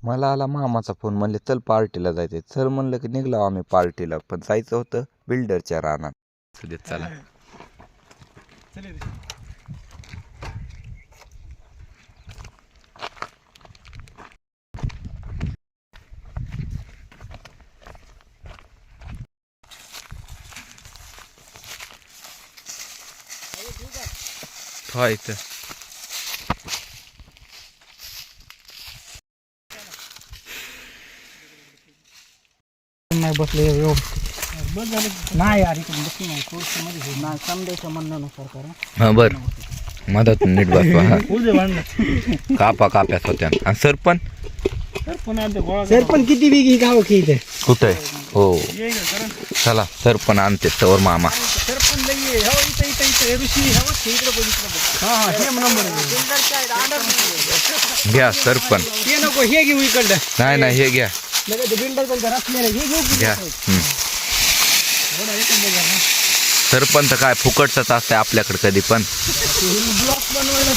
मला आला मामाचा फोन, म्हणले चल पार्टीला जायचंय. चल म्हणलं की निघलो आम्ही पार्टीला, पण जायचं होतं बिल्डरच्या रानात. सुदेत चला. व्हायचं नाही बसले व्यवस्थित नाही यार इकडून बसली नाही कोर्समध्ये नाही समजायचं म्हणण्यानुसार करा. हा बर मदत नीट बसवा. हा कापा काप्यात होत्या. आणि सरपण सरपण किती बिगी गाव की इथे कुठं आहे? हो चला सरपण आणते तवर मामा. सरपण लई हो इथे इथे इथे ऋषी हो इकडे बघितलं. हां हां हे नंबर घ्या सरपण. हे नको हे घेऊ इकडं. नाही नाही हे घ्या बिल्डर पण रचलेलं हे घेऊ घ्या. सरपंच काय फुकटच असते आपल्याकडे कधी पण. ब्लॉक बनवायला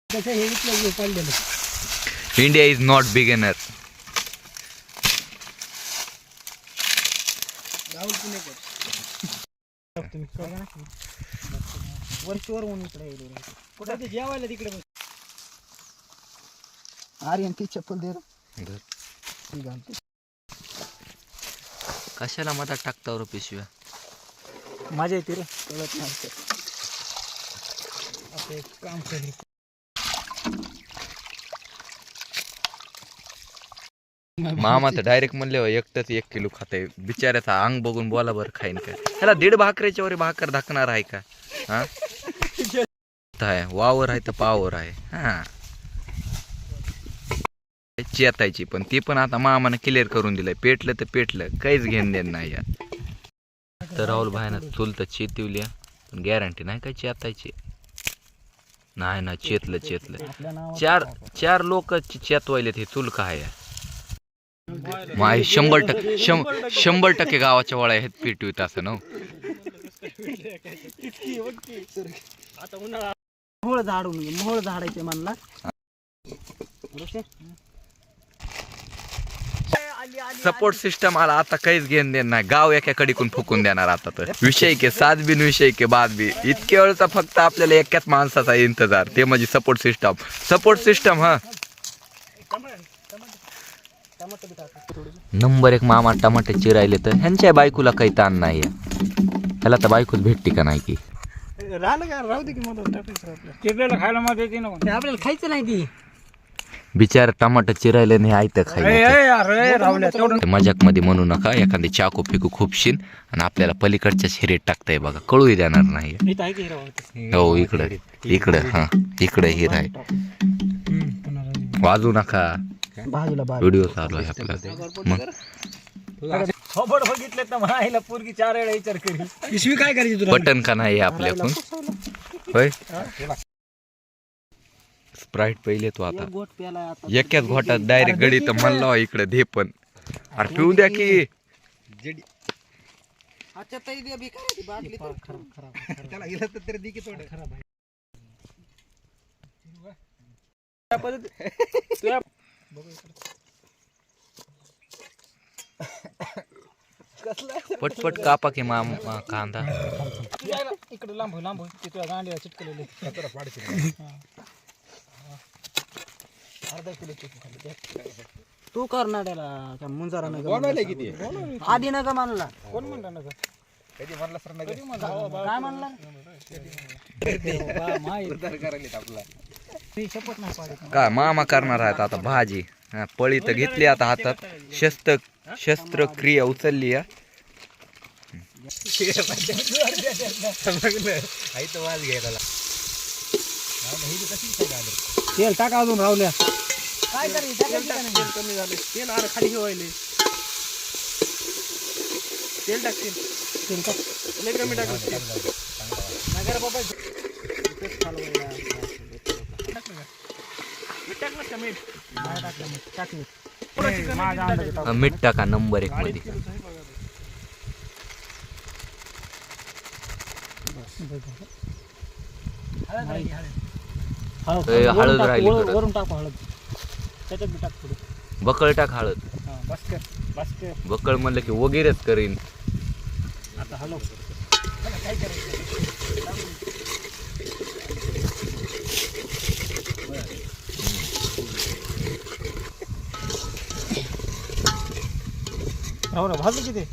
कसं हे इथलं पडलेलं. India is not beginner. वरचीवर म्हणून इकडे कुठं ते जेवायला तिकडे बस. आर्यन ती चप्पल दे रे. कशाला मधात टाकता रे पिशव्या. मजा येते रे कळत नाही. असं एक काम कर. मामा तर डायरेक्ट म्हणले एकटंच 1 किलो खाते. बिचाऱ्याचा अंग बघून बोला बरं खाईन काय. त्याला 1.5 भाकरीच्या वर भाकर धाकणार आहे का. हा वावर आहे तर पावर आहे. हा चेतायची पण ती पण आता मामानं क्लिअर करून दिलंय. पेटलं तर पेटलं काहीच घेण देण नाही या. तर राहुल भाईनं चूल तर चेतिवली पण गॅरंटी नाही काय चेतायची. नाही ना चेतलं चार लोक चेतवायले हे चूल काय माय 100% गावाच्या वळ्या आहेत पेटवीत असं ना. मोहळ झाडून मोहळ झाडायचे म्हणला. सपोर्ट सिस्टम आला आता काहीच घेण देण नाही. गाव एकाकडून फुकून देणार आता. तर विषय के साथ बिन विषय के बाद बी इतके वेळचा फक्त आपल्याला एकाच माणसाचा इंतजार ते म्हणजे सपोर्ट सिस्टम. हा नंबर 1 मामा टमाटे चिरायले तर ह्यांच्या बायकोला काही ताण नाही. ह्याला तर बायकोच भेटते का नाही की. राहू दे की खायला मजा येते ना. आपल्याला खायचं नाही ती बिचार टमाटर चिरायले नाही आयत खायला. मजाक मध्ये म्हणू नका. एखादी चाकू फिकू खूपशीन आणि आपल्याला पलीकडच्या शिरेत टाकताय बघा. कळूही देणार नाही. हो इकडं हा इकडे हिरा आहे. वाजू नका. व्हिडिओ चालू आहे आपला. खबर बघितले तर म्हणायला पोरगी 4 वेळा विचार करी. पिशवी काय करायची तुला. बटन का नाही आपल्याकडून होय. स्प्राईट पहिले तो आता एकाच घोटात डायरेक्ट गडी तर म्हणला इकडे दे पण. अरे पिऊ द्या की. पटपट कापा की मामा कांदा. इकडे लांब तुझ्या गांडीला चिटकलेले. अर्धा किलो तू करणाऱ्याला मुंजारा आधी नका म्हणला. कोण म्हणला नका कधी म्हणला सर नका काय म्हणला. काय मामा करणार आहेत आता भाजी. पळी तर घेतली आता हातात. शस्त्रक्रिया उचलली. तेल टाका अजून राहुल्या. काय कमी झालं तेल. अरे खाली ठेवायले तेल टाक. तेल टाक लय कमी टाक. नगर बाबा मीठ टाका नंबर 1 मध्ये. ए, हळद राहिली परत. वरून टाकू हळद त्याच्यात बी टाक थोडी बकळ टाक हळद. बस कर बकळ म्हणलं की वगैरेच करीन. आता हलव काय करायचं राहू ना भाजलं किती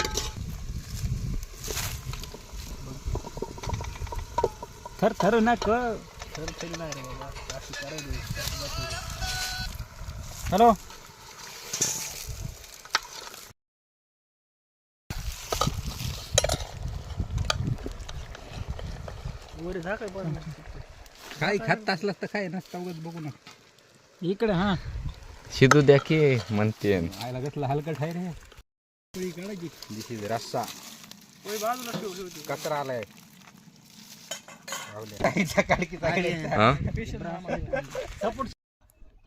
थर थर ना थर थर नाही रे बाबा अशी करायला हॅलो वर जा काय खात असलं तर काय नसतं उगाच बघू ना इकडे हा शिजू द्या की म्हणते. आयला कसलं हलकट आहे रे पोळी काढायची दिस इज रस्सा पोळी बाजूला ठेवली होती कचरा आलाय सकाळी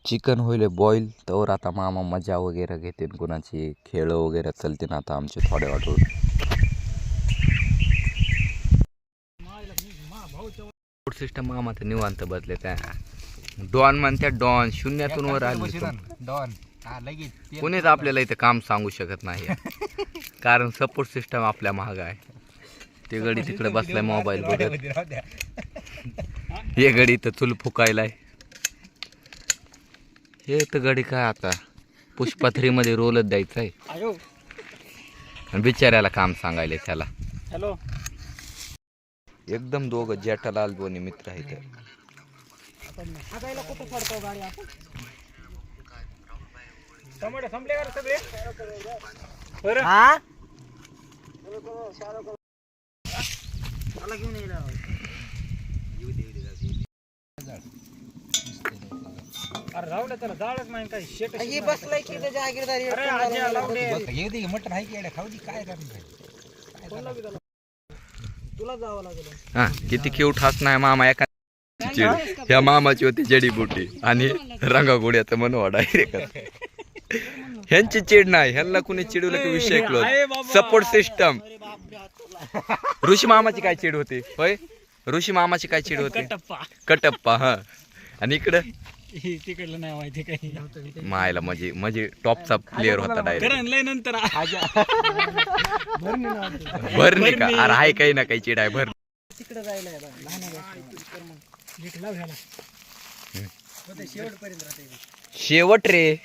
चिकन होईल बॉईल तर आता मामा मजा वगैरे घेते. कुणाची खेळ वगैरे चलते ना आता आमचे थोड्या वाटून. सिस्टम मामा तर निवांत बदले त्या डॉन म्हणत्या डॉन शून्यातून वर आली. डॉन हा लगेच कोणीच आपल्याला इथं काम सांगू शकत नाही कारण सपोर्ट सिस्टम आपल्या महाग आहे. ते गडी तिकडे बसलाय मोबाईल बघत. हे गडी इथं चूल फुकायलाय. हे तर गडी काय आता पुष्पा 3 मध्ये रोलच द्यायचं आहे आयो आणि बिचाऱ्याला काम सांगायले त्याला. हॅलो एकदम दोघं जेठालाल दोन्ही मित्र आहेत. हागायला कुठं पडतो गाडी आपण टमाटे संपले का सगळे बरं हा मला घेऊन येईल अरे राहू दे त्याला जाळच नाही काही शेट ही बसलाय की ते जागीरदारी अरे आजी लावू दे ये दे मटण आहे की खाऊ दे काय करणार तुला जावं लागेल हा किती क्यूट हास नाही मामा. एका चिड ह्या मामाची होती जडीबुटी आणि रंगागोड्याचं मनवा डायरेक्ट. ह्यांची चिड नाही ह्यांना कुणी चिडवलं की विषय क्लोज. Support system. ऋषी मामाची काय चिड होती होय. ऋषी मामाची काय चिड होती कटप्पा. हा आणि इकडं तिकडलं नाही माहिती काही मायला म्हणजे टॉपचा प्लेअर होता डायरेक्ट. नंतर भर नाही का अरे आहे काही ना काही चिड आहे भर. तिकडे जायला शेवट रे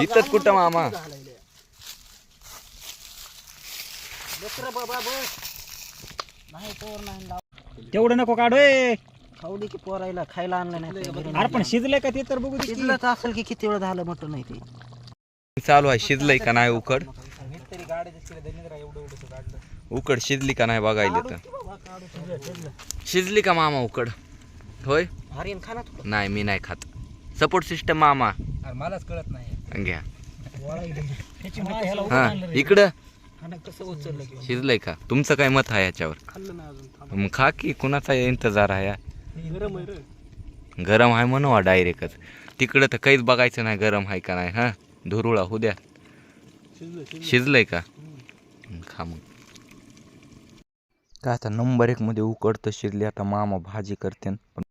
इथंच कुठं मामा. तेवढं नको काढोय खाऊ दे की पोरायला खायला आणलं नाही. अरे पण शिजलंय का ते तर बघू. शिजलंच असेल की किती वेळ झालं मटण नाही ते चालू आहे. शिजलंय का नाही उकड. उकड शिजली का नाही बघायला तर. शिजली का मामा उकड होय. आर्यन खा ना नाही मी नाही खात. सपोर्ट सिस्टम मामा मलाच कळत नाही घ्या. हा इकडं कसं उचललं शिजलंय का. तुमचं काय मत आहे याच्यावर. खाल्लं नाही अजून मग खा की कुणाचा इंतजार आहे. गरम आहे रे गरम आहे म्हणू डायरेक्टच. तिकडं तर काहीच बघायचं नाही गरम आहे का नाही. हा धुरुळा होऊ द्या. शिजलंय का खा मग. काय आता नंबर 1 मध्ये उकडतं शिजले. आता मामा भाजी करते पण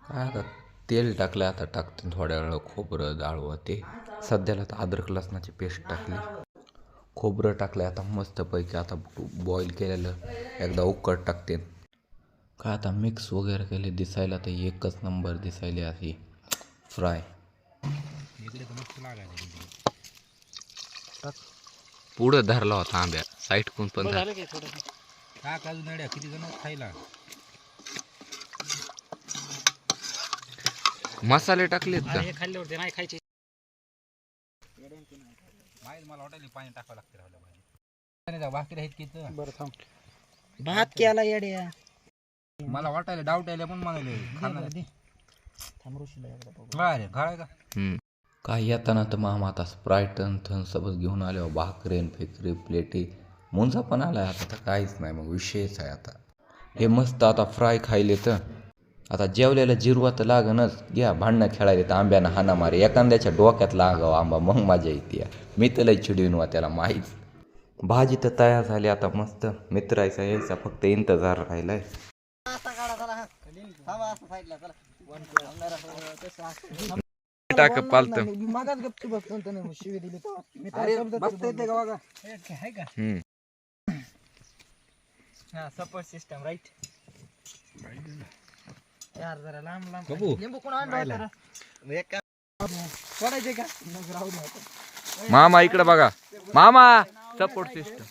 काय आता तेल टाकलं. आता टाकते थोड्या वेळ खोबरं डाळ ते सध्याला तर अद्रक लसणाची पेस्ट टाकली. खोबरं टाकलं आता मस्तपैकी. आता बॉईल केलेलं एकदा उकड टाकते. काय आता मिक्स वगैरे केले दिसायला तर एकच नंबर दिसायले अशी फ्राय. पुढं धरला होता आंब्या साईट कोण पण किती जण खायला मसाले टाकलेत का. खाल्ल्यावरती नाही खायचे. मला हॉटेल पाणी टाकावं लागते. भाकरी आहेत की बरं थांब भात केला येड्या. मला वाटायला डाऊट आले पण म्हणाले काय येताना तर मामा आता स्प्राईट थन्सअपच घेऊन आले. भाकरेन फेकरी प्लेटी मुंजा पण आलाय. आता तर काहीच नाही मग विषयच आहे. आता हे मस्त आता फ्राय खायले तर आता जेवलेला जिरवा तर लागणच. घ्या भांडणं खेळायला तर आंब्यानं हाना मारे. एखाद्याच्या डोक्यात लागावं आंबा मग मजा येते. मी तर लय चिडून वा त्याला माहीत. भाजी तर तयार झाली आता मस्त. मित्रायचा यायचा फक्त इंतजार राहिलाय. टाक पालत. मगाच गप्पी बसतो त्याने शिवी दिली तर बसता येते का बघा आहे का हा सपोर्ट सिस्टम राईट यार जरा लांब लांब लिंबू कोण आणलं सोडायचे का मग राहू दे आता. मामा इकडे बघा. मामा सपोर्ट सिस्टम